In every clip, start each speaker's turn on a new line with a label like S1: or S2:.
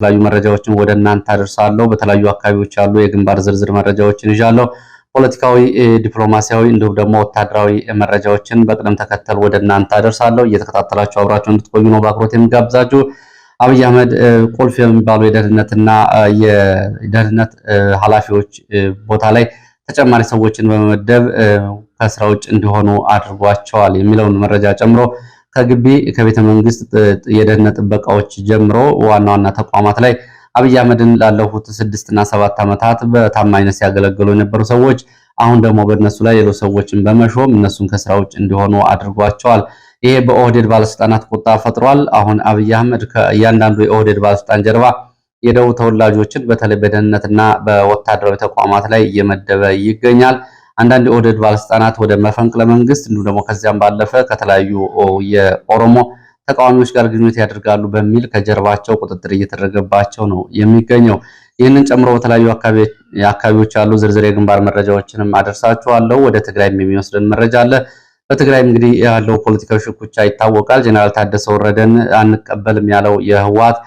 S1: የተለያዩ መረጃዎችን ወደ እናንተ አደርሳለሁ። በተለያዩ አካባቢዎች ያሉ የግንባር ዝርዝር መረጃዎችን ይዣለሁ። ፖለቲካዊ፣ ዲፕሎማሲያዊ እንዲሁም ደግሞ ወታደራዊ መረጃዎችን በቅደም ተከተል ወደ እናንተ አደርሳለሁ። እየተከታተላችሁ አብራችሁ እንድትቆዩ ነው በአክብሮት የምጋብዛችሁ። አብይ አህመድ ቁልፍ የሚባሉ የደህንነትና የደህንነት ኃላፊዎች ቦታ ላይ ተጨማሪ ሰዎችን በመመደብ ከስራ ውጭ እንዲሆኑ አድርጓቸዋል የሚለውን መረጃ ጨምሮ ከግቢ ከቤተ መንግስት የደህንነት ጥበቃዎች ጀምሮ ዋና ዋና ተቋማት ላይ አብይ አህመድን ላለፉት 6 እና 7 ዓመታት በታማኝነት ሲያገለግሉ የነበሩ ሰዎች አሁን ደግሞ በእነሱ ላይ ሌሎች ሰዎችን በመሾም እነሱን ከስራ ውጭ እንዲሆኑ አድርጓቸዋል። ይሄ በኦህዴድ ባለስልጣናት ቁጣ ፈጥሯል። አሁን አብይ አህመድ ከእያንዳንዱ የኦህዴድ ባለስልጣን ጀርባ የደቡብ ተወላጆችን በተለይ በደህንነትና በወታደራዊ ተቋማት ላይ እየመደበ ይገኛል። አንዳንድ የኦህዴድ ባለስልጣናት ወደ መፈንቅለ መንግስት እንዲሁም ደግሞ ከዚያም ባለፈ ከተለያዩ የኦሮሞ ተቃዋሚዎች ጋር ግንኙነት ያደርጋሉ በሚል ከጀርባቸው ቁጥጥር እየተደረገባቸው ነው የሚገኘው። ይህንን ጨምሮ በተለያዩ አካባቢዎች ያሉ ዝርዝር የግንባር መረጃዎችንም አደርሳችኋለሁ። ወደ ትግራይ የሚወስደን መረጃ አለ። በትግራይ እንግዲህ ያለው ፖለቲካዊ ሽኩቻ ይታወቃል። ጀነራል ታደሰ ወረደን አንቀበልም ያለው የህወሓት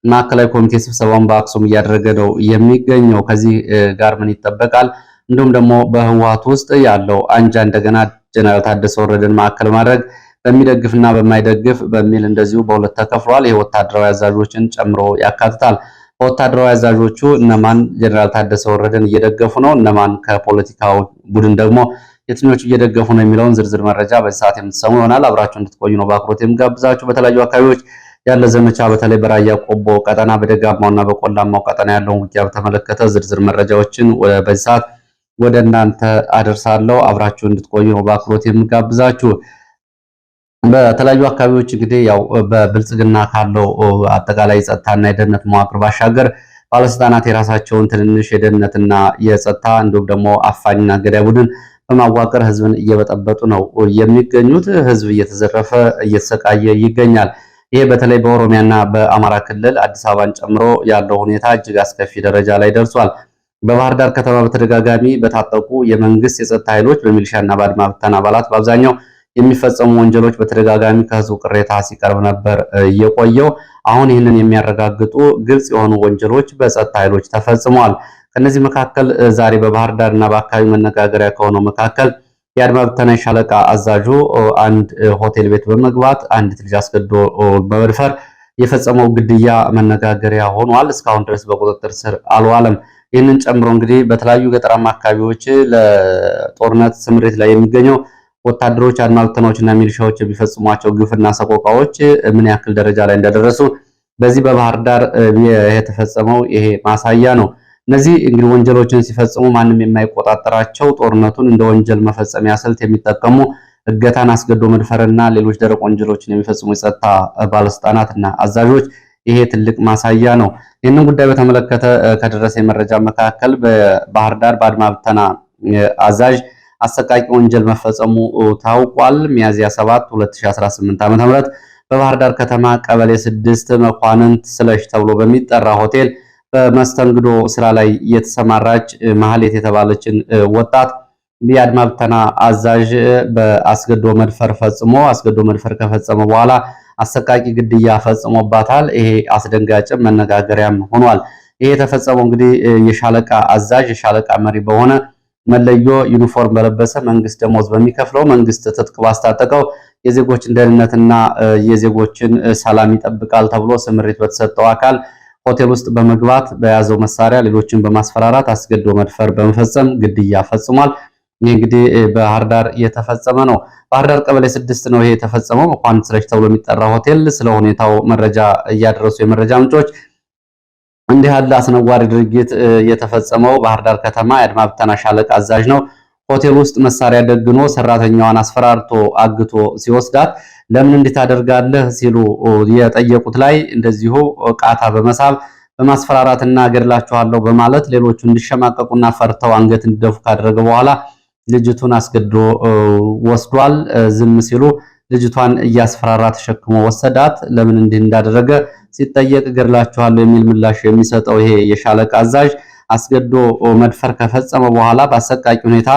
S1: ማዕከላዊ ኮሚቴ ስብሰባውን በአክሱም እያደረገ ነው የሚገኘው። ከዚህ ጋር ምን ይጠበቃል? እንዲሁም ደግሞ በህወሓት ውስጥ ያለው አንጃ እንደገና ጀነራል ታደሰ ወረደን ማዕከል ማድረግ በሚደግፍና በማይደግፍ በሚል እንደዚሁ በሁለት ተከፍሏል። ይህ ወታደራዊ አዛዦችን ጨምሮ ያካትታል። በወታደራዊ አዛዦቹ እነማን ጀነራል ታደሰ ወረደን እየደገፉ ነው፣ እነማን ከፖለቲካው ቡድን ደግሞ የትኞቹ እየደገፉ ነው የሚለውን ዝርዝር መረጃ በዚህ ሰዓት የምትሰሙ ይሆናል። አብራችሁ እንድትቆዩ ነው በአክብሮት የምጋብዛችሁ። በተለያዩ አካባቢዎች ያለ ዘመቻ በተለይ በራያ ቆቦ ቀጠና በደጋማውና በቆላማው ቀጠና ያለውን ውጊያ በተመለከተ ዝርዝር መረጃዎችን በዚህ ሰዓት ወደ እናንተ አደርሳለሁ። አብራችሁ እንድትቆዩ ነው በአክብሮት የምጋብዛችሁ። በተለያዩ አካባቢዎች እንግዲህ ያው በብልጽግና ካለው አጠቃላይ ጸጥታና የደህንነት መዋቅር ባሻገር ባለስልጣናት የራሳቸውን ትንንሽ የደህንነትና የጸጥታ እንዲሁም ደግሞ አፋኝና ገዳይ ቡድን በማዋቀር ህዝብን እየበጠበጡ ነው የሚገኙት። ህዝብ እየተዘረፈ እየተሰቃየ ይገኛል። ይሄ በተለይ በኦሮሚያና በአማራ ክልል አዲስ አበባን ጨምሮ ያለው ሁኔታ እጅግ አስከፊ ደረጃ ላይ ደርሷል። በባህር ዳር ከተማ በተደጋጋሚ በታጠቁ የመንግስት የጸጥታ ኃይሎች በሚሊሻና በአድማ ብተና አባላት በአብዛኛው የሚፈጸሙ ወንጀሎች በተደጋጋሚ ከህዝቡ ቅሬታ ሲቀርብ ነበር የቆየው። አሁን ይህንን የሚያረጋግጡ ግልጽ የሆኑ ወንጀሎች በጸጥታ ኃይሎች ተፈጽመዋል። ከነዚህ መካከል ዛሬ በባህር ዳርና በአካባቢው መነጋገሪያ ከሆነው መካከል የአድማ ብተና ሻለቃ አዛዡ አንድ ሆቴል ቤት በመግባት አንዲት ልጅ አስገድዶ በመድፈር የፈጸመው ግድያ መነጋገሪያ ሆኗል። እስካሁን ድረስ በቁጥጥር ስር አልዋለም። ይህንን ጨምሮ እንግዲህ በተለያዩ ገጠራማ አካባቢዎች ለጦርነት ስምሪት ላይ የሚገኘው ወታደሮች፣ አድማ ብተናዎችና ሚሊሻዎች የሚፈጽሟቸው ግፍና ሰቆቃዎች ምን ያክል ደረጃ ላይ እንደደረሱ በዚህ በባህር ዳር የተፈጸመው ይሄ ማሳያ ነው። እነዚህ እንግዲህ ወንጀሎችን ሲፈጽሙ ማንም የማይቆጣጠራቸው ጦርነቱን እንደ ወንጀል መፈጸሚያ ስልት የሚጠቀሙ እገታን፣ አስገድዶ መድፈርና ሌሎች ደረቅ ወንጀሎችን የሚፈጽሙ የጸጥታ ባለስልጣናትና አዛዦች ይሄ ትልቅ ማሳያ ነው። ይህንን ጉዳይ በተመለከተ ከደረሰ መረጃ መካከል በባህር ዳር በአድማ ብተና አዛዥ አሰቃቂ ወንጀል መፈጸሙ ታውቋል። ሚያዝያ 7 2018 ዓ.ም በባህር ዳር ከተማ ቀበሌ 6 መኳንንት ስለሽ ተብሎ በሚጠራ ሆቴል በመስተንግዶ ስራ ላይ የተሰማራች ማህሌት የተባለችን ወጣት የአድማ ብተና አዛዥ በአስገድዶ መድፈር ከፈጸመ በኋላ አሰቃቂ ግድያ ፈጽሞባታል። ይሄ አስደንጋጭም መነጋገሪያም ሆኗል። ይሄ የተፈጸመው እንግዲህ የሻለቃ አዛዥ የሻለቃ መሪ በሆነ መለዮ ዩኒፎርም በለበሰ መንግስት ደሞዝ በሚከፍለው መንግስት ትጥቅ ባስታጠቀው የዜጎችን ደህንነትና የዜጎችን ሰላም ይጠብቃል ተብሎ ስምሪት በተሰጠው አካል ሆቴል ውስጥ በመግባት በያዘው መሳሪያ ሌሎችን በማስፈራራት አስገድዶ መድፈር በመፈጸም ግድያ ፈጽሟል። ይህ እንግዲህ ባህር ዳር የተፈጸመ ነው። ባህር ዳር ቀበሌ 6 ነው ይሄ የተፈጸመው። መኳንንት ስለሽ ተብሎ የሚጠራ ሆቴል ስለ ሁኔታው መረጃ እያደረሱ የመረጃ ምንጮች እንዲህ ያለ አስነዋሪ ድርጊት የተፈጸመው ባህር ዳር ከተማ የአድማ ብተና ሻለቃ አዛዥ ነው። ሆቴል ውስጥ መሳሪያ ደግኖ ሰራተኛዋን አስፈራርቶ አግቶ ሲወስዳት ለምን እንዴት አደርጋለህ ሲሉ የጠየቁት ላይ እንደዚሁ ቃታ በመሳብ በማስፈራራትና ገድላችኋለሁ በማለት ሌሎቹ እንዲሸማቀቁና ፈርተው አንገት እንዲደፉ ካደረገ በኋላ ልጅቱን አስገድዶ ወስዷል። ዝም ሲሉ ልጅቷን እያስፈራራ ተሸክሞ ወሰዳት። ለምን እንዲህ እንዳደረገ ሲጠየቅ ገድላችኋለሁ የሚል ምላሽ የሚሰጠው ይሄ የሻለቃ አዛዥ አስገድዶ መድፈር ከፈጸመ በኋላ በአሰቃቂ ሁኔታ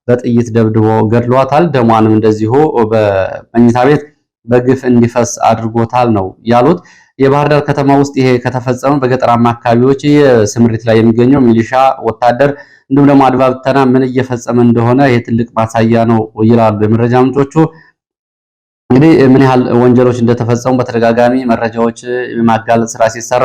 S1: በጥይት ደብድቦ ገድሏታል። ደሟንም እንደዚሁ በመኝታ ቤት በግፍ እንዲፈስ አድርጎታል ነው ያሉት። የባህር ዳር ከተማ ውስጥ ይሄ ከተፈጸመ በገጠራማ አካባቢዎች የስምሪት ላይ የሚገኘው ሚሊሻ ወታደር እንዲሁም ደግሞ አድማ ብተና ምን እየፈጸመ እንደሆነ ይሄ ትልቅ ማሳያ ነው ይላሉ የመረጃ ምንጮቹ። እንግዲህ ምን ያህል ወንጀሎች እንደተፈጸሙ በተደጋጋሚ መረጃዎች የማጋለጥ ስራ ሲሰራ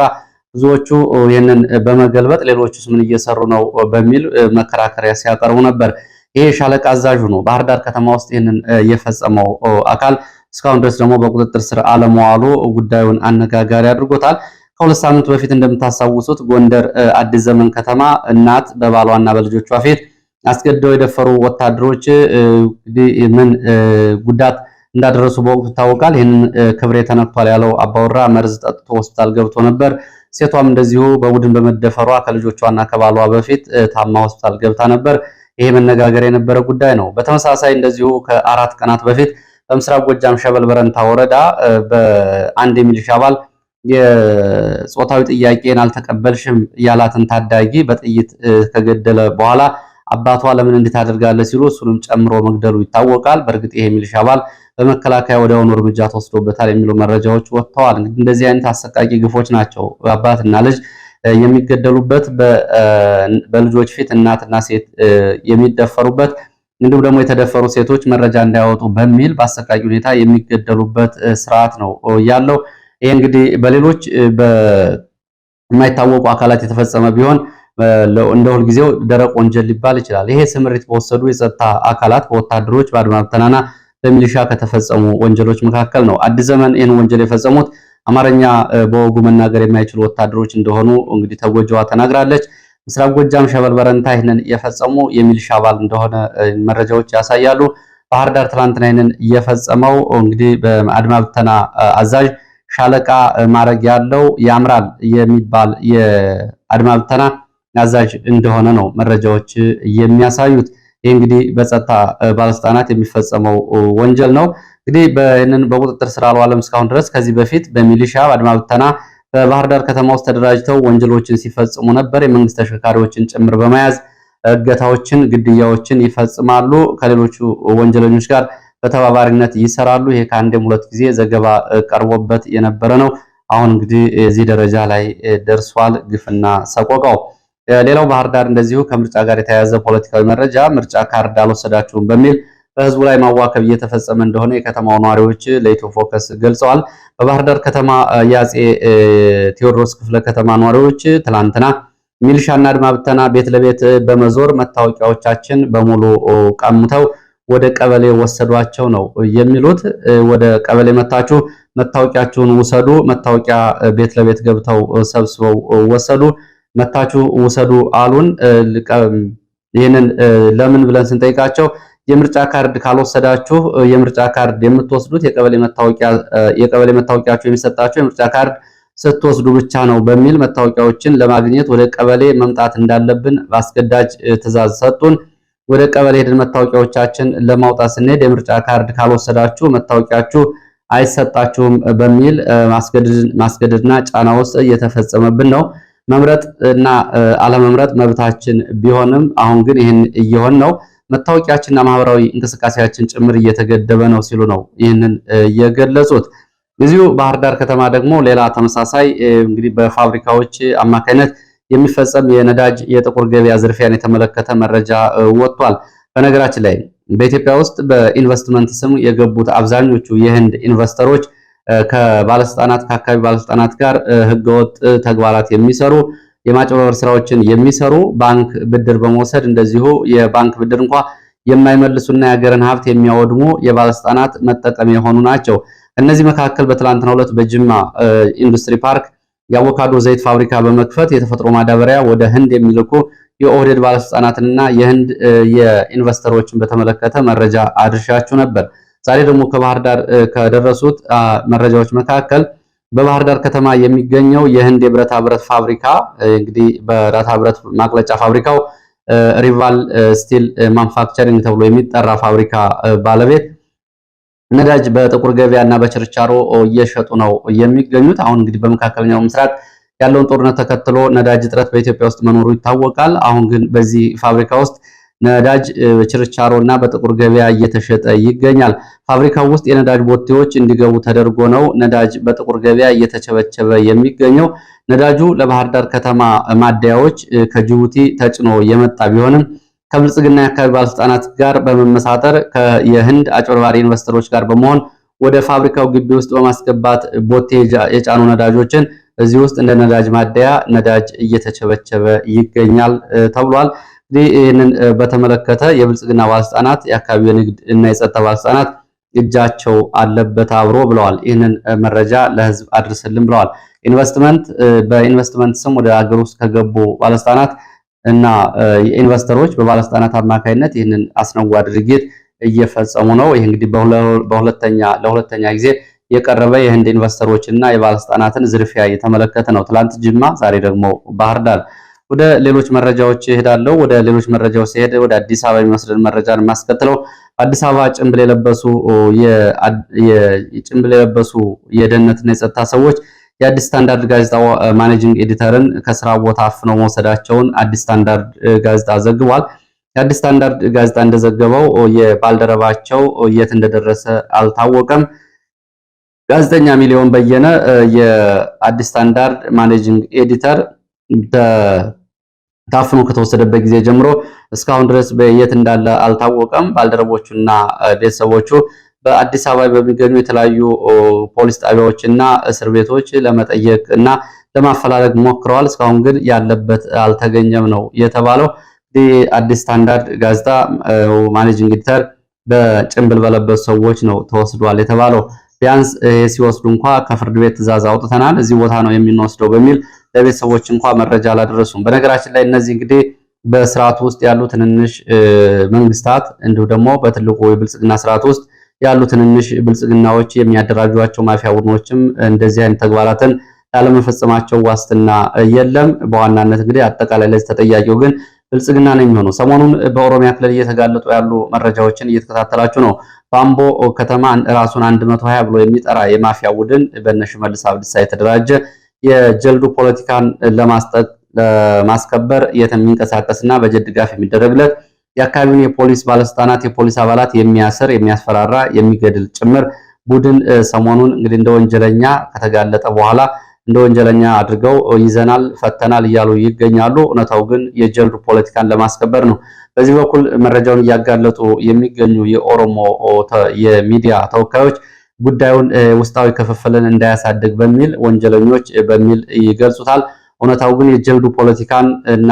S1: ብዙዎቹ ይህንን በመገልበጥ ሌሎቹስ ምን እየሰሩ ነው በሚል መከራከሪያ ሲያቀርቡ ነበር። ይሄ ሻለቃ አዛዡ ነው ባህር ዳር ከተማ ውስጥ ይህንን የፈጸመው አካል እስካሁን ድረስ ደግሞ በቁጥጥር ስር አለመዋሉ ጉዳዩን አነጋጋሪ አድርጎታል። ከሁለት ሳምንት በፊት እንደምታስታውሱት ጎንደር አዲስ ዘመን ከተማ እናት በባሏና በልጆቿ ፊት አስገድደው የደፈሩ ወታደሮች ምን ጉዳት እንዳደረሱ በወቅቱ ይታወቃል። ይህንን ክብሬ ተነክቷል ያለው አባወራ መርዝ ጠጥቶ ሆስፒታል ገብቶ ነበር። ሴቷም እንደዚሁ በቡድን በመደፈሯ ከልጆቿና ከባሏ በፊት ታማ ሆስፒታል ገብታ ነበር። ይሄ መነጋገር የነበረ ጉዳይ ነው። በተመሳሳይ እንደዚሁ ከ4 ቀናት በፊት በምስራቅ ጎጃም ሸበል በረንታ ወረዳ በአንድ የሚሊሻ አባል የጾታዊ ጥያቄን አልተቀበልሽም ያላትን ታዳጊ በጥይት ከገደለ በኋላ አባቷ ለምን እንዴት አድርጋለህ ሲሉ እሱንም ጨምሮ መግደሉ ይታወቃል። በእርግጥ ይሄ የሚሊሻ አባል በመከላከያ ወዲያውኑ እርምጃ ተወስዶበታል የሚሉ መረጃዎች ወጥተዋል። እንግዲህ እንደዚህ አይነት አሰቃቂ ግፎች ናቸው አባትና ልጅ የሚገደሉበት፣ በልጆች ፊት እናትና ሴት የሚደፈሩበት፣ እንዲሁም ደግሞ የተደፈሩ ሴቶች መረጃ እንዳያወጡ በሚል በአሰቃቂ ሁኔታ የሚገደሉበት ስርዓት ነው ያለው። ይሄ እንግዲህ በሌሎች በማይታወቁ አካላት የተፈጸመ ቢሆን እንደ ሁልጊዜው ደረቅ ወንጀል ሊባል ይችላል። ይሄ ስምሪት በወሰዱ የጸጥታ አካላት በወታደሮች በአድማ ብተናና በሚሊሻ ከተፈጸሙ ወንጀሎች መካከል ነው። አዲስ ዘመን ይህን ወንጀል የፈጸሙት አማርኛ በወጉ መናገር የማይችሉ ወታደሮች እንደሆኑ እንግዲህ ተጎጂዋ ተናግራለች። ምስራቅ ጎጃም ሸበል በረንታ ይህንን የፈጸሙ የሚሊሻ አባል እንደሆነ መረጃዎች ያሳያሉ። ባህር ዳር ትላንትና ይህንን የፈጸመው እንግዲህ በአድማ ብተና አዛዥ ሻለቃ ማዕረግ ያለው ያምራል የሚባል የአድማ ብተና አዛዥ እንደሆነ ነው መረጃዎች የሚያሳዩት። ይህ እንግዲህ በጸጥታ ባለስልጣናት የሚፈጸመው ወንጀል ነው። እንግዲህ በእነን በቁጥጥር ስር አልዋለም እስካሁን ድረስ። ከዚህ በፊት በሚሊሻ በአድማ ብተና በባህር ዳር ከተማ ውስጥ ተደራጅተው ወንጀሎችን ሲፈጽሙ ነበር። የመንግስት ተሽከርካሪዎችን ጭምር በመያዝ እገታዎችን፣ ግድያዎችን ይፈጽማሉ። ከሌሎቹ ወንጀለኞች ጋር በተባባሪነት ይሰራሉ። ይሄ ከአንድም ሁለት ጊዜ ዘገባ ቀርቦበት የነበረ ነው። አሁን እንግዲህ እዚህ ደረጃ ላይ ደርሷል ግፍና ሰቆቃው። ሌላው ባህር ዳር እንደዚሁ ከምርጫ ጋር የተያያዘ ፖለቲካዊ መረጃ፣ ምርጫ ካርድ አልወሰዳችሁም በሚል በህዝቡ ላይ ማዋከብ እየተፈጸመ እንደሆነ የከተማው ነዋሪዎች ለኢትዮ ፎከስ ገልጸዋል። በባህር ዳር ከተማ የአፄ ቴዎድሮስ ክፍለ ከተማ ነዋሪዎች ትላንትና ሚሊሻና አድማ ብተና ቤት ለቤት በመዞር መታወቂያዎቻችን በሙሉ ቀምተው ወደ ቀበሌ ወሰዷቸው ነው የሚሉት። ወደ ቀበሌ መታችሁ መታወቂያችሁን ውሰዱ፣ መታወቂያ ቤት ለቤት ገብተው ሰብስበው ወሰዱ፣ መታችሁ ውሰዱ አሉን። ይህንን ለምን ብለን ስንጠይቃቸው የምርጫ ካርድ ካልወሰዳችሁ የምርጫ ካርድ የምትወስዱት የቀበሌ መታወቂያችሁ የሚሰጣችሁ የምርጫ ካርድ ስትወስዱ ብቻ ነው በሚል መታወቂያዎችን ለማግኘት ወደ ቀበሌ መምጣት እንዳለብን በአስገዳጅ ትዕዛዝ ሰጡን። ወደ ቀበሌ ሄደን መታወቂያዎቻችን ለማውጣት ስንሄድ የምርጫ ካርድ ካልወሰዳችሁ መታወቂያችሁ አይሰጣችሁም በሚል ማስገደድና ጫና ውስጥ እየተፈጸመብን ነው። መምረጥ እና አለመምረጥ መብታችን ቢሆንም አሁን ግን ይህን እየሆን ነው። መታወቂያችንና ማህበራዊ እንቅስቃሴያችን ጭምር እየተገደበ ነው ሲሉ ነው ይህንን የገለጹት። እዚሁ ባህር ዳር ከተማ ደግሞ ሌላ ተመሳሳይ እንግዲህ በፋብሪካዎች አማካይነት የሚፈጸም የነዳጅ የጥቁር ገበያ ዝርፊያን የተመለከተ መረጃ ወጥቷል። በነገራችን ላይ በኢትዮጵያ ውስጥ በኢንቨስትመንት ስም የገቡት አብዛኞቹ የህንድ ኢንቨስተሮች ከባለስልጣናት ከአካባቢ ባለስልጣናት ጋር ህገወጥ ተግባራት የሚሰሩ የማጭበርበር ስራዎችን የሚሰሩ ባንክ ብድር በመውሰድ እንደዚሁ የባንክ ብድር እንኳ የማይመልሱና የሀገርን ሀብት የሚያወድሙ የባለስልጣናት መጠቀሚያ የሆኑ ናቸው። እነዚህ መካከል በትላንትናው ዕለት በጅማ ኢንዱስትሪ ፓርክ የአቮካዶ ዘይት ፋብሪካ በመክፈት የተፈጥሮ ማዳበሪያ ወደ ህንድ የሚልኩ የኦህዴድ ባለስልጣናትንና የህንድ የኢንቨስተሮችን በተመለከተ መረጃ አድርሻችሁ ነበር። ዛሬ ደግሞ ከባህር ዳር ከደረሱት መረጃዎች መካከል በባህር ዳር ከተማ የሚገኘው የህንድ የብረታ ብረት ፋብሪካ እንግዲህ በብረታ ብረት ማቅለጫ ፋብሪካው ሪቫል ስቲል ማኑፋክቸሪንግ ተብሎ የሚጠራ ፋብሪካ ባለቤት ነዳጅ በጥቁር ገበያና በችርቻሮ እየሸጡ ነው የሚገኙት። አሁን እንግዲህ በመካከለኛው ምስራቅ ያለውን ጦርነት ተከትሎ ነዳጅ እጥረት በኢትዮጵያ ውስጥ መኖሩ ይታወቃል። አሁን ግን በዚህ ፋብሪካ ውስጥ ነዳጅ ችርቻሮና በጥቁር ገበያ እየተሸጠ ይገኛል። ፋብሪካው ውስጥ የነዳጅ ቦቴዎች እንዲገቡ ተደርጎ ነው ነዳጅ በጥቁር ገበያ እየተቸበቸበ የሚገኘው። ነዳጁ ለባህር ዳር ከተማ ማደያዎች ከጅቡቲ ተጭኖ የመጣ ቢሆንም ከብልጽግና የአካባቢ ባለስልጣናት ጋር በመመሳጠር የህንድ አጭበርባሪ ኢንቨስተሮች ጋር በመሆን ወደ ፋብሪካው ግቢ ውስጥ በማስገባት ቦቴ የጫኑ ነዳጆችን እዚህ ውስጥ እንደ ነዳጅ ማደያ ነዳጅ እየተቸበቸበ ይገኛል ተብሏል። እንግዲህ ይህንን በተመለከተ የብልጽግና ባለስልጣናት የአካባቢው የንግድ እና የጸጥታ ባለስልጣናት እጃቸው አለበት አብሮ ብለዋል። ይህንን መረጃ ለህዝብ አድርስልን ብለዋል። በኢንቨስትመንት ስም ወደ ሀገር ውስጥ ከገቡ ባለስልጣናት እና የኢንቨስተሮች በባለስልጣናት አማካይነት ይህንን አስነዋሪ ድርጊት እየፈጸሙ ነው። ይህ እንግዲህ ለሁለተኛ ጊዜ የቀረበ የህንድ ኢንቨስተሮች እና የባለስልጣናትን ዝርፊያ የተመለከተ ነው። ትላንት ጅማ፣ ዛሬ ደግሞ ባህር ዳር። ወደ ሌሎች መረጃዎች እሄዳለሁ። ወደ ሌሎች መረጃዎች ሲሄድ ወደ አዲስ አበባ የሚወስደን መረጃን የማስከትለው አዲስ አበባ ጭምብል የለበሱ የደህንነትና የጸጥታ ሰዎች የአዲስ ስታንዳርድ ጋዜጣ ማኔጂንግ ኤዲተርን ከስራ ቦታ አፍነው መውሰዳቸውን አዲስ ስታንዳርድ ጋዜጣ ዘግቧል። የአዲስ ስታንዳርድ ጋዜጣ እንደዘገበው የባልደረባቸው የት እንደደረሰ አልታወቀም። ጋዜጠኛ ሚሊዮን በየነ የአዲስ ስታንዳርድ ማኔጂንግ ኤዲተር ታፍኖ ከተወሰደበት ጊዜ ጀምሮ እስካሁን ድረስ የት እንዳለ አልታወቀም። ባልደረቦቹና ቤተሰቦቹ በአዲስ አበባ በሚገኙ የተለያዩ ፖሊስ ጣቢያዎችና እስር ቤቶች ለመጠየቅ እና ለማፈላለግ ሞክረዋል። እስካሁን ግን ያለበት አልተገኘም ነው የተባለው። አዲስ ስታንዳርድ ጋዜጣ ማኔጂንግ ኤዲተር በጭንብል በለበሱ ሰዎች ነው ተወስዷል የተባለው። ቢያንስ ሲወስዱ እንኳ ከፍርድ ቤት ትዕዛዝ አውጥተናል፣ እዚህ ቦታ ነው የምንወስደው በሚል ለቤተሰቦች እንኳ መረጃ አላደረሱም። በነገራችን ላይ እነዚህ እንግዲህ በስርዓቱ ውስጥ ያሉ ትንንሽ መንግስታት እንዲሁም ደግሞ በትልቁ የብልጽግና ስርዓት ውስጥ ያሉ ትንንሽ ብልጽግናዎች የሚያደራጇቸው ማፊያ ቡድኖችም እንደዚህ አይነት ተግባራትን ላለመፈጸማቸው ዋስትና የለም። በዋናነት እንግዲህ አጠቃላይ ለዚህ ተጠያቂው ግን ብልጽግና ነው የሚሆነው። ሰሞኑን በኦሮሚያ ክልል እየተጋለጡ ያሉ መረጃዎችን እየተከታተላችሁ ነው። በአምቦ ከተማ ራሱን 120 ብሎ የሚጠራ የማፊያ ቡድን በሽመልስ አብዲሳ የተደራጀ የጀልዱ ፖለቲካን ለማስከበር የሚንቀሳቀስና በጀት ድጋፍ የሚደረግለት የአካባቢውን የፖሊስ ባለስልጣናት፣ የፖሊስ አባላት የሚያስር፣ የሚያስፈራራ፣ የሚገድል ጭምር ቡድን ሰሞኑን እንግዲህ እንደ ወንጀለኛ ከተጋለጠ በኋላ እንደ ወንጀለኛ አድርገው ይዘናል፣ ፈተናል እያሉ ይገኛሉ። እውነታው ግን የጀልዱ ፖለቲካን ለማስከበር ነው። በዚህ በኩል መረጃውን እያጋለጡ የሚገኙ የኦሮሞ የሚዲያ ተወካዮች ጉዳዩን ውስጣዊ ክፍፍልን እንዳያሳድግ በሚል ወንጀለኞች በሚል ይገልጹታል። እውነታው ግን የጀልዱ ፖለቲካን እና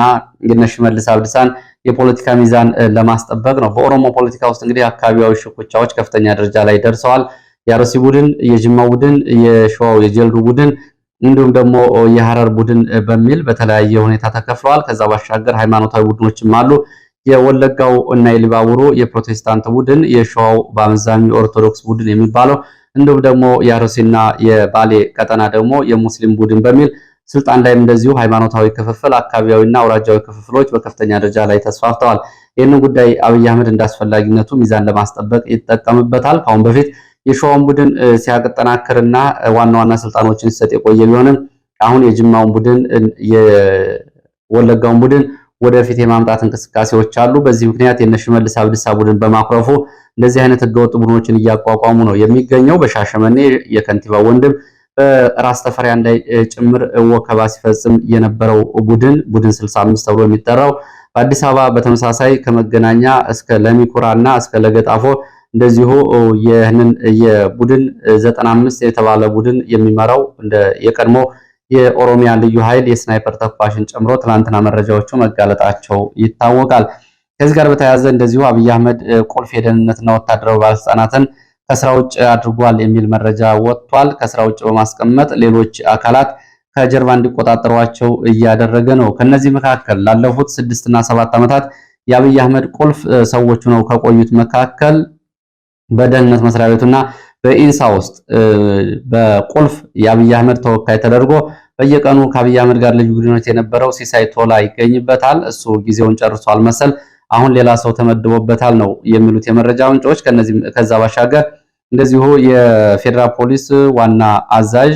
S1: የሽመልስ አብዲሳን የፖለቲካ ሚዛን ለማስጠበቅ ነው። በኦሮሞ ፖለቲካ ውስጥ እንግዲህ አካባቢያዊ ሽኩቻዎች ከፍተኛ ደረጃ ላይ ደርሰዋል። የአርሲ ቡድን፣ የጅማው ቡድን፣ የሸዋው የጀልዱ ቡድን እንዲሁም ደግሞ የሐረር ቡድን በሚል በተለያየ ሁኔታ ተከፍለዋል። ከዛ ባሻገር ሃይማኖታዊ ቡድኖችም አሉ። የወለጋው እና የሊባቡሩ የፕሮቴስታንት ቡድን፣ የሸዋው በአመዛኙ የኦርቶዶክስ ቡድን የሚባለው እንዲሁም ደግሞ የአርሲና የባሌ ቀጠና ደግሞ የሙስሊም ቡድን በሚል ስልጣን ላይም እንደዚሁ ሃይማኖታዊ ክፍፍል፣ አካባቢያዊና አውራጃዊ ክፍፍሎች በከፍተኛ ደረጃ ላይ ተስፋፍተዋል። ይህንን ጉዳይ አብይ አህመድ እንዳስፈላጊነቱ ሚዛን ለማስጠበቅ ይጠቀምበታል። ከአሁን በፊት የሸዋውን ቡድን ሲያጠናክርና ዋና ዋና ስልጣኖችን ሲሰጥ የቆየ ቢሆንም አሁን የጅማውን ቡድን የወለጋውን ቡድን ወደፊት የማምጣት እንቅስቃሴዎች አሉ። በዚህ ምክንያት የሽመልስ አብዲሳ ቡድን በማኩረፉ እንደዚህ አይነት ህገወጥ ቡድኖችን እያቋቋሙ ነው የሚገኘው። በሻሸመኔ የከንቲባ ወንድም በራስ ተፈሪያን ላይ ጭምር ወከባ ሲፈጽም የነበረው ቡድን 65 ተብሎ የሚጠራው በአዲስ አበባ በተመሳሳይ ከመገናኛ እስከ ለሚኩራና እስከ ለገጣፎ እንደዚሁ ይህንን የቡድን 95 የተባለ ቡድን የሚመራው እንደ የቀድሞ የኦሮሚያ ልዩ ኃይል የስናይፐር ተኳሽን ጨምሮ ትናንትና መረጃዎቹ መጋለጣቸው ይታወቃል። ከዚህ ጋር በተያያዘ እንደዚሁ አብይ አህመድ ቁልፍ የደህንነትና ወታደራዊ ባለስልጣናትን ከስራ ውጭ አድርጓል የሚል መረጃ ወጥቷል። ከስራ ውጭ በማስቀመጥ ሌሎች አካላት ከጀርባ እንዲቆጣጠሯቸው እያደረገ ነው። ከነዚህ መካከል ላለፉት 6 እና 7 ዓመታት የአብይ አህመድ ቁልፍ ሰዎች ነው ከቆዩት መካከል በደህንነት መስሪያ ቤቱና በኢንሳ ውስጥ በቁልፍ የአብይ አህመድ ተወካይ ተደርጎ በየቀኑ ከአብይ አህመድ ጋር ልዩ ግንኙነት የነበረው ሲሳይ ቶላ ይገኝበታል። እሱ ጊዜውን ጨርሷል መሰል አሁን ሌላ ሰው ተመድቦበታል ነው የሚሉት የመረጃ ምንጮች። ከዛ ባሻገር እንደዚሁ የፌደራል ፖሊስ ዋና አዛዥ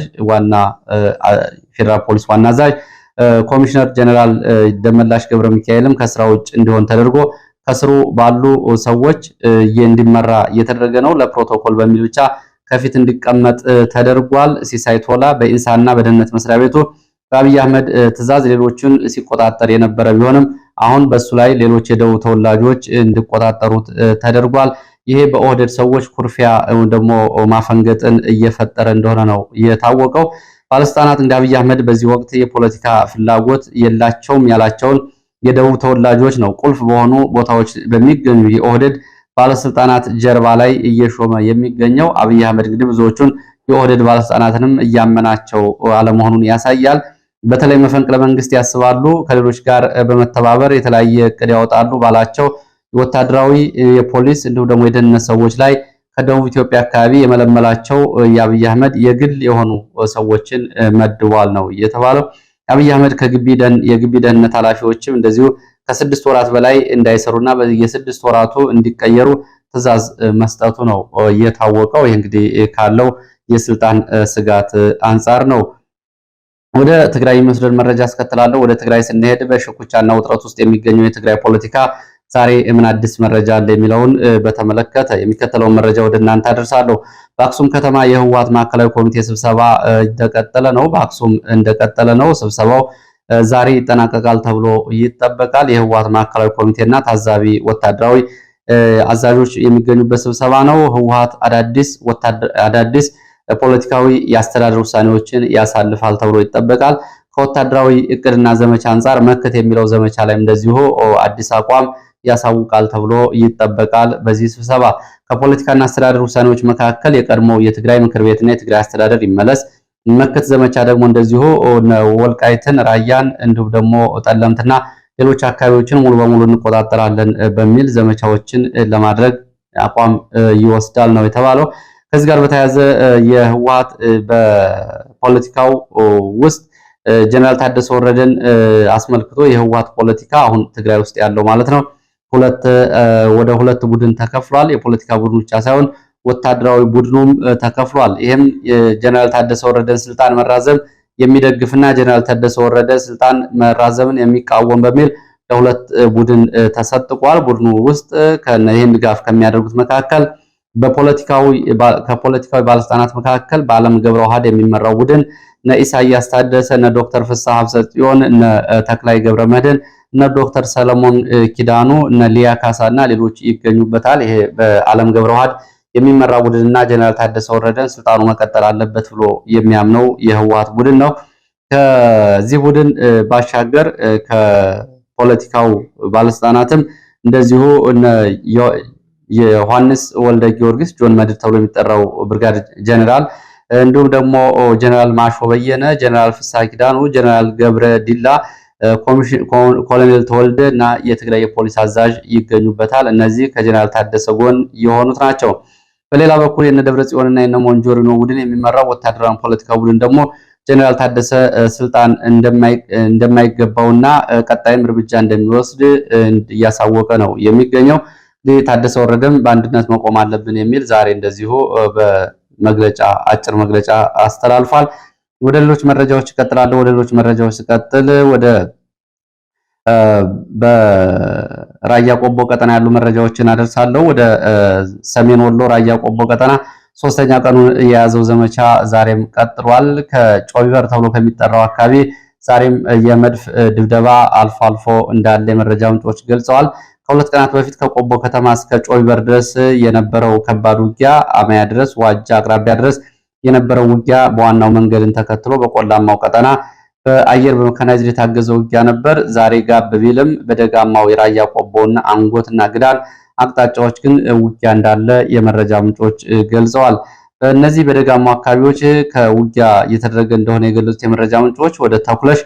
S1: ኮሚሽነር ጀነራል ደመላሽ ገብረ ሚካኤልም ከስራ ውጭ እንዲሆን ተደርጎ ከስሩ ባሉ ሰዎች እንዲመራ እየተደረገ ነው። ለፕሮቶኮል በሚል ብቻ ከፊት እንዲቀመጥ ተደርጓል። ሲሳይ ቶላ በኢንሳና በደህንነት መስሪያ ቤቱ በአብይ አህመድ ትዕዛዝ ሌሎችን ሲቆጣጠር የነበረ ቢሆንም አሁን በሱ ላይ ሌሎች የደቡብ ተወላጆች እንዲቆጣጠሩት ተደርጓል። ይሄ በኦህዴድ ሰዎች ኩርፊያ ደግሞ ማፈንገጥን እየፈጠረ እንደሆነ ነው የታወቀው። ባለስልጣናት እንደ አብይ አህመድ በዚህ ወቅት የፖለቲካ ፍላጎት የላቸውም ያላቸውን የደቡብ ተወላጆች ነው ቁልፍ በሆኑ ቦታዎች በሚገኙ የኦህዴድ ባለስልጣናት ጀርባ ላይ እየሾመ የሚገኘው። አብይ አህመድ እንግዲህ ብዙዎቹን የኦህዴድ ባለስልጣናትንም እያመናቸው አለመሆኑን ያሳያል። በተለይ መፈንቅለ መንግስት ያስባሉ፣ ከሌሎች ጋር በመተባበር የተለያየ እቅድ ያወጣሉ ባላቸው የወታደራዊ የፖሊስ እንዲሁም ደግሞ የደህንነት ሰዎች ላይ ከደቡብ ኢትዮጵያ አካባቢ የመለመላቸው የአብይ አህመድ የግል የሆኑ ሰዎችን መድቧል ነው የተባለው። አብይ አህመድ የግቢ ደህንነት ኃላፊዎችም እንደዚሁ ከ6 ወራት በላይ እንዳይሰሩና በየ6 ወራቱ እንዲቀየሩ ትዕዛዝ መስጠቱ ነው የታወቀው። ይህ እንግዲህ ካለው የስልጣን ስጋት አንጻር ነው። ወደ ትግራይ የሚወስደን መረጃ አስከትላለሁ። ወደ ትግራይ ስንሄድ በሽኩቻና ውጥረት ውስጥ የሚገኘው የትግራይ ፖለቲካ ዛሬ ምን አዲስ መረጃ አለ የሚለውን በተመለከተ የሚከተለውን መረጃ ወደ እናንተ አደርሳለሁ። በአክሱም ከተማ የህወሓት ማዕከላዊ ኮሚቴ ስብሰባ እንደቀጠለ ነው። በአክሱም እንደቀጠለ ነው። ስብሰባው ዛሬ ይጠናቀቃል ተብሎ ይጠበቃል። የህወሓት ማዕከላዊ ኮሚቴና ታዛቢ ወታደራዊ አዛዦች የሚገኙበት ስብሰባ ነው። ህወሓት አዳዲስ ፖለቲካዊ የአስተዳደር ውሳኔዎችን ያሳልፋል ተብሎ ይጠበቃል። ከወታደራዊ እቅድና ዘመቻ አንጻር መከት የሚለው ዘመቻ ላይ እንደዚሁ አዲስ አቋም ያሳውቃል ተብሎ ይጠበቃል። በዚህ ስብሰባ ከፖለቲካና አስተዳደር ውሳኔዎች መካከል የቀድሞ የትግራይ ምክር ቤትና የትግራይ አስተዳደር ይመለስ፣ መከት ዘመቻ ደግሞ እንደዚሁ ወልቃይትን፣ ራያን እንዲሁም ደግሞ ጠለምትና ሌሎች አካባቢዎችን ሙሉ በሙሉ እንቆጣጠራለን በሚል ዘመቻዎችን ለማድረግ አቋም ይወስዳል ነው የተባለው። ከዚህ ጋር በተያያዘ የህወሓት በፖለቲካው ውስጥ ጀነራል ታደሰ ወረደን አስመልክቶ የህወሓት ፖለቲካ አሁን ትግራይ ውስጥ ያለው ማለት ነው ወደ ሁለት ቡድን ተከፍሏል። የፖለቲካ ቡድኑ ብቻ ሳይሆን ወታደራዊ ቡድኑም ተከፍሏል። ይህም የጀነራል ታደሰ ወረደን ስልጣን መራዘም የሚደግፍና ጀነራል ታደሰ ወረደ ስልጣን መራዘምን የሚቃወም በሚል ለሁለት ቡድን ተሰጥቋል። ቡድኑ ውስጥ ይህን ድጋፍ ከሚያደርጉት መካከል ከፖለቲካዊ ባለስልጣናት መካከል በአለም ገብረ ዋህድ የሚመራው ቡድን እነ ኢሳያስ ታደሰ፣ እነ ዶክተር ፍስሐ ሀብሰጽዮን፣ እነ ተክላይ ገብረ መድህን፣ እነ ዶክተር ሰለሞን ኪዳኑ፣ እነ ሊያ ካሳና ሌሎች ይገኙበታል። ይሄ በአለም ገብረ ዋህድ የሚመራ ቡድንና ጀነራል ታደሰ ወረደን ስልጣኑ መቀጠል አለበት ብሎ የሚያምነው የህወሓት ቡድን ነው። ከዚህ ቡድን ባሻገር ከፖለቲካው ባለስልጣናትም እንደዚሁ የዮሐንስ ወልደ ጊዮርጊስ ጆን መድር ተብሎ የሚጠራው ብርጋድ ጀነራል እንዲሁም ደግሞ ጀነራል ማሾ በየነ፣ ጀነራል ፍስሐ ኪዳኑ፣ ጀነራል ገብረ ዲላ፣ ኮሎኔል ተወልደ እና የትግራይ የፖሊስ አዛዥ ይገኙበታል። እነዚህ ከጀነራል ታደሰ ጎን የሆኑት ናቸው። በሌላ በኩል የነ ደብረ ጽዮንና የነ ሞንጆሪኖ ቡድን የሚመራው ወታደራዊ ፖለቲካ ቡድን ደግሞ ጀነራል ታደሰ ስልጣን እንደማይገባውና ቀጣይም እርምጃ እንደሚወስድ እያሳወቀ ነው የሚገኘው። ታደሰ ወረደም በአንድነት መቆም አለብን የሚል ዛሬ እንደዚሁ አጭር መግለጫ አስተላልፏል። ወደ ሌሎች መረጃዎች ይቀጥላሉ። ወደ ሌሎች መረጃዎች ሲቀጥል ወደ በራያ ቆቦ ቀጠና ያሉ መረጃዎችን አደርሳለሁ። ወደ ሰሜን ወሎ ራያ ቆቦ ቀጠና ሶስተኛ ቀኑን የያዘው ዘመቻ ዛሬም ቀጥሏል። ከጮቢበር ተብሎ ከሚጠራው አካባቢ ዛሬም የመድፍ ድብደባ አልፎ አልፎ እንዳለ የመረጃ ምንጮች ገልጸዋል። ከሁለት ቀናት በፊት ከቆቦ ከተማ እስከ ጮቢበር ድረስ የነበረው ከባድ ውጊያ አማያ ድረስ ዋጃ አቅራቢያ ድረስ የነበረው ውጊያ በዋናው መንገድን ተከትሎ በቆላማው ቀጠና በአየር በመካናይዝድ የታገዘ ውጊያ ነበር። ዛሬ ጋብ ቢልም በደጋማው የራያ ቆቦና አንጎትና ግዳን አቅጣጫዎች ግን ውጊያ እንዳለ የመረጃ ምንጮች ገልጸዋል። በእነዚህ በደጋማው አካባቢዎች ከውጊያ እየተደረገ እንደሆነ የገለጹት የመረጃ ምንጮች ወደ ተኩለሽ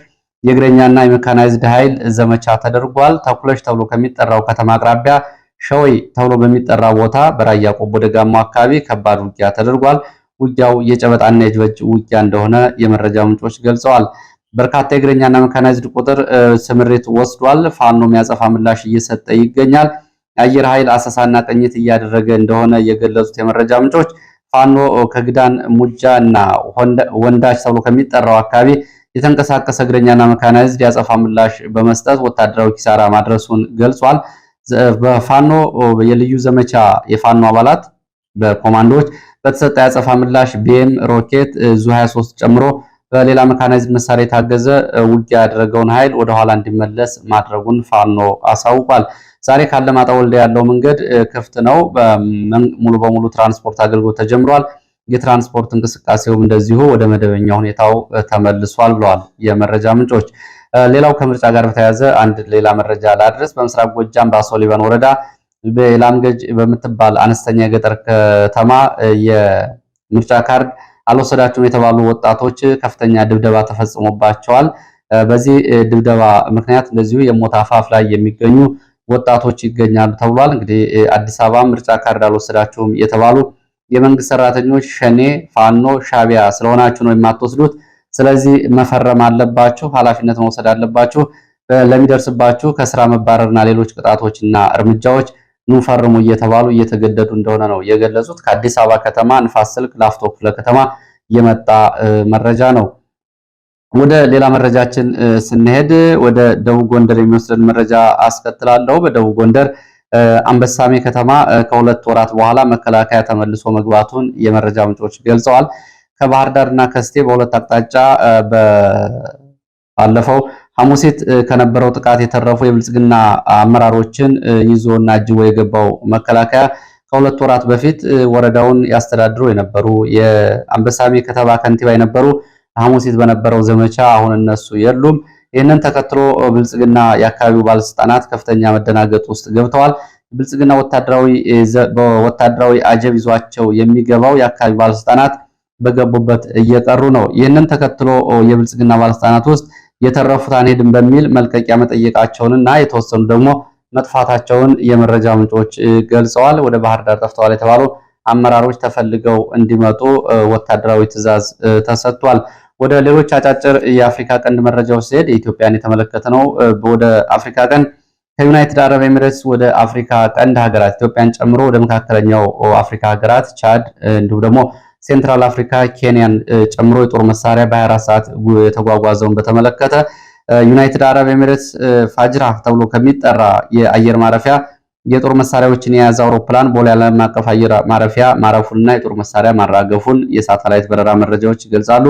S1: የእግረኛና የመካናይዝድ ኃይል ዘመቻ ተደርጓል። ተኩለሽ ተብሎ ከሚጠራው ከተማ አቅራቢያ ሸወይ ተብሎ በሚጠራ ቦታ በራያ ቆቦ ደጋማው አካባቢ ከባድ ውጊያ ተደርጓል። ውጊያው የጨበጣና የጅበጅ ውጊያ እንደሆነ የመረጃ ምንጮች ገልጸዋል። በርካታ የእግረኛና መካናይዝድ ቁጥር ስምሪት ወስዷል። ፋኖ የሚያጸፋ ምላሽ እየሰጠ ይገኛል። የአየር ኃይል አሰሳና ቅኝት እያደረገ እንደሆነ የገለጹት የመረጃ ምንጮች ፋኖ ከግዳን ሙጃ እና ወንዳች ተብሎ ከሚጠራው አካባቢ የተንቀሳቀሰ እግረኛና መካናይዝድ ያጸፋ ምላሽ በመስጠት ወታደራዊ ኪሳራ ማድረሱን ገልጿል። በፋኖ የልዩ ዘመቻ የፋኖ አባላት በኮማንዶዎች በተሰጠ ያጸፋ ምላሽ ቢኤም ሮኬት ዙ 23 ጨምሮ በሌላ መካናይዝድ መሳሪያ የታገዘ ውጊያ ያደረገውን ኃይል ወደኋላ እንዲመለስ ማድረጉን ፋኖ አሳውቋል። ዛሬ ካለማጣ ወልዲያ ያለው መንገድ ክፍት ነው። ሙሉ በሙሉ ትራንስፖርት አገልግሎት ተጀምሯል። የትራንስፖርት እንቅስቃሴውም እንደዚሁ ወደ መደበኛ ሁኔታው ተመልሷል ብለዋል የመረጃ ምንጮች። ሌላው ከምርጫ ጋር በተያያዘ አንድ ሌላ መረጃ ላድረስ። በምስራቅ ጎጃም በአሶ ሊበን ወረዳ በላምገጅ በምትባል አነስተኛ የገጠር ከተማ የምርጫ ካርድ አልወሰዳችሁም የተባሉ ወጣቶች ከፍተኛ ድብደባ ተፈጽሞባቸዋል። በዚህ ድብደባ ምክንያት እንደዚሁ የሞት አፋፍ ላይ የሚገኙ ወጣቶች ይገኛሉ ተብሏል። እንግዲህ አዲስ አበባ ምርጫ ካርድ አልወሰዳችሁም የተባሉ የመንግስት ሰራተኞች ሸኔ፣ ፋኖ፣ ሻቢያ ስለሆናችሁ ነው የማትወስዱት፣ ስለዚህ መፈረም አለባችሁ፣ ኃላፊነት መውሰድ አለባችሁ፣ ለሚደርስባችሁ ከስራ መባረርና ሌሎች ቅጣቶችና እርምጃዎች ኑ ፈርሙ እየተባሉ እየተገደዱ እንደሆነ ነው የገለጹት። ከአዲስ አበባ ከተማ ንፋስ ስልክ ላፍቶ ክፍለ ከተማ የመጣ መረጃ ነው። ወደ ሌላ መረጃችን ስንሄድ ወደ ደቡብ ጎንደር የሚወስደን መረጃ አስከትላለሁ። በደቡብ ጎንደር አንበሳሜ ከተማ ከሁለት ወራት በኋላ መከላከያ ተመልሶ መግባቱን የመረጃ ምንጮች ገልጸዋል። ከባህር ዳርና ከስቴ በሁለት አቅጣጫ ባለፈው ሐሙሲት ከነበረው ጥቃት የተረፉ የብልጽግና አመራሮችን ይዞና አጅቦ የገባው መከላከያ ከሁለት ወራት በፊት ወረዳውን ያስተዳድሩ የነበሩ የአንበሳሜ ከተማ ከንቲባ የነበሩ ሐሙሲት በነበረው ዘመቻ አሁን እነሱ የሉም። ይህንን ተከትሎ ብልጽግና የአካባቢው ባለስልጣናት ከፍተኛ መደናገጥ ውስጥ ገብተዋል። ብልጽግና ወታደራዊ አጀብ ይዟቸው የሚገባው የአካባቢ ባለስልጣናት በገቡበት እየቀሩ ነው። ይህንን ተከትሎ የብልጽግና ባለስልጣናት ውስጥ የተረፉት አንሄድም በሚል መልቀቂያ መጠየቃቸውንና የተወሰኑ ደግሞ መጥፋታቸውን የመረጃ ምንጮች ገልጸዋል። ወደ ባህር ዳር ጠፍተዋል የተባሉ አመራሮች ተፈልገው እንዲመጡ ወታደራዊ ትዕዛዝ ተሰጥቷል። ወደ ሌሎች አጫጭር የአፍሪካ ቀንድ መረጃዎች ሲሄድ የኢትዮጵያን የተመለከተ ነው። ወደ አፍሪካ ቀንድ ከዩናይትድ አረብ ኤሚሬትስ ወደ አፍሪካ ቀንድ ሀገራት ኢትዮጵያን ጨምሮ ወደ መካከለኛው አፍሪካ ሀገራት ቻድ፣ እንዲሁም ደግሞ ሴንትራል አፍሪካ ኬንያን ጨምሮ የጦር መሳሪያ በ24 ሰዓት የተጓጓዘውን በተመለከተ ዩናይትድ አረብ ኤሚሬትስ ፋጅራ ተብሎ ከሚጠራ የአየር ማረፊያ የጦር መሳሪያዎችን የያዘ አውሮፕላን ቦሌ ዓለም አቀፍ አየር ማረፊያ ማረፉንና የጦር መሳሪያ ማራገፉን የሳተላይት በረራ መረጃዎች ይገልጻሉ።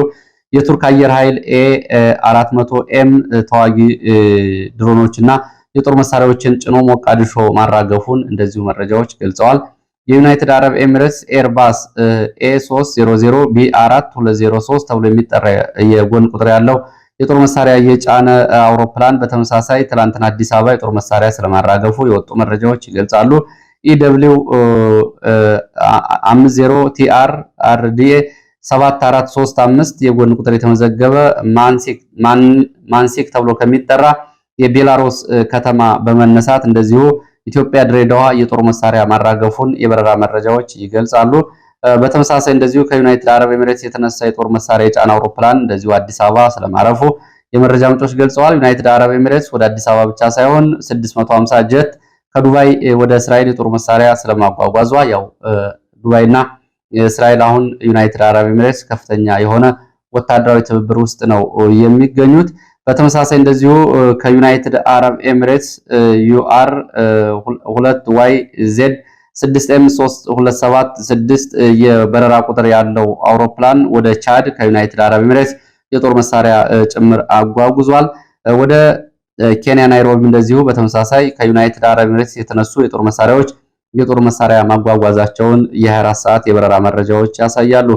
S1: የቱርክ አየር ኃይል ኤ400ኤም ተዋጊ ድሮኖችና የጦር መሳሪያዎችን ጭኖ ሞቃዲሾ ማራገፉን እንደዚሁ መረጃዎች ገልጸዋል። የዩናይትድ አረብ ኤሚሬትስ ኤርባስ ኤ300 ቢ4203 ተብሎ የሚጠራ የጎን ቁጥር ያለው የጦር መሳሪያ የጫነ አውሮፕላን በተመሳሳይ ትላንትና አዲስ አበባ የጦር መሳሪያ ስለማራገፉ የወጡ መረጃዎች ይገልጻሉ። ኢደብሊው 50 ቲአር አርዲኤ 7435 የጎን ቁጥር የተመዘገበ ማንሲክ ተብሎ ከሚጠራ የቤላሩስ ከተማ በመነሳት እንደዚሁ ኢትዮጵያ ድሬዳዋ የጦር መሳሪያ ማራገፉን የበረራ መረጃዎች ይገልጻሉ። በተመሳሳይ እንደዚሁ ከዩናይትድ አረብ ኤሚሬትስ የተነሳ የጦር መሳሪያ የጫነ አውሮፕላን እንደዚሁ አዲስ አበባ ስለማረፉ የመረጃ ምንጮች ገልጸዋል። ዩናይትድ አረብ ኤሚሬትስ ወደ አዲስ አበባ ብቻ ሳይሆን 650 ጀት ከዱባይ ወደ እስራኤል የጦር መሳሪያ ስለማጓጓዟ ያው ዱባይና እስራኤል አሁን ዩናይትድ አረብ ኤሚሬትስ ከፍተኛ የሆነ ወታደራዊ ትብብር ውስጥ ነው የሚገኙት። በተመሳሳይ እንደዚሁ ከዩናይትድ አረብ ኤሚሬትስ ዩአር 2YZ 6M3276 የበረራ ቁጥር ያለው አውሮፕላን ወደ ቻድ ከዩናይትድ አረብ ኤሚሬትስ የጦር መሳሪያ ጭምር አጓጉዟል። ወደ ኬንያ ናይሮቢ እንደዚሁ በተመሳሳይ ከዩናይትድ አረብ ኤሚሬትስ የተነሱ የጦር መሳሪያ ማጓጓዛቸውን የ24 ሰዓት የበረራ መረጃዎች ያሳያሉ።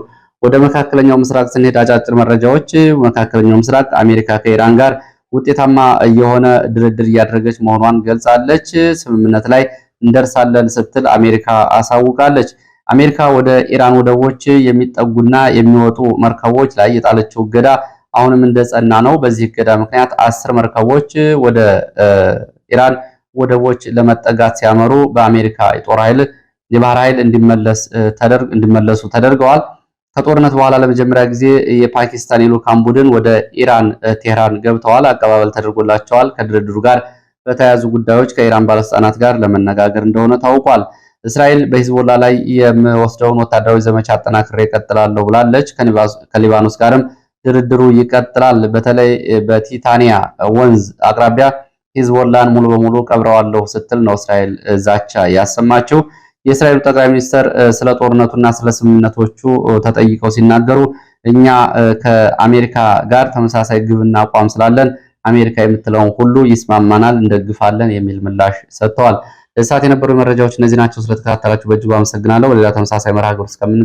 S1: ወደ መካከለኛው ምስራቅ ስንሄድ አጫጭር መረጃዎች መካከለኛው ምስራቅ አሜሪካ ከኢራን ጋር ውጤታማ የሆነ ድርድር እያደረገች መሆኗን ገልጻለች። ስምምነት ላይ እንደርሳለን ስትል አሜሪካ አሳውቃለች። አሜሪካ ወደ ኢራን ወደቦች የሚጠጉና የሚወጡ መርከቦች ላይ የጣለችው እገዳ አሁንም እንደጸና ነው። በዚህ እገዳ ምክንያት 10 መርከቦች ወደ ኢራን ወደቦች ለመጠጋት ሲያመሩ በአሜሪካ የጦር ኃይል የባህር ኃይል እንዲመለሱ ተደርገዋል። ከጦርነት በኋላ ለመጀመሪያ ጊዜ የፓኪስታን የልዑካን ቡድን ወደ ኢራን ቴህራን ገብተዋል። አቀባበል ተደርጎላቸዋል። ከድርድሩ ጋር በተያያዙ ጉዳዮች ከኢራን ባለስልጣናት ጋር ለመነጋገር እንደሆነ ታውቋል። እስራኤል በሂዝቦላ ላይ የሚወስደውን ወታደራዊ ዘመቻ አጠናክሬ እቀጥላለሁ ብላለች። ከሊባኖስ ጋርም ድርድሩ ይቀጥላል። በተለይ በቲታኒያ ወንዝ አቅራቢያ ሂዝቦላን ሙሉ በሙሉ ቀብረዋለሁ ስትል ነው እስራኤል ዛቻ ያሰማችው። የእስራኤሉ ጠቅላይ ሚኒስትር ስለ ጦርነቱና ስለ ስምምነቶቹ ተጠይቀው ሲናገሩ እኛ ከአሜሪካ ጋር ተመሳሳይ ግብና አቋም ስላለን አሜሪካ የምትለውን ሁሉ ይስማማናል፣ እንደግፋለን የሚል ምላሽ ሰጥተዋል። ለሰዓት የነበሩ መረጃዎች እነዚህ ናቸው። ስለተከታተላችሁ በእጅጉ አመሰግናለሁ። በሌላ ተመሳሳይ መርሃ ግብር እስከምን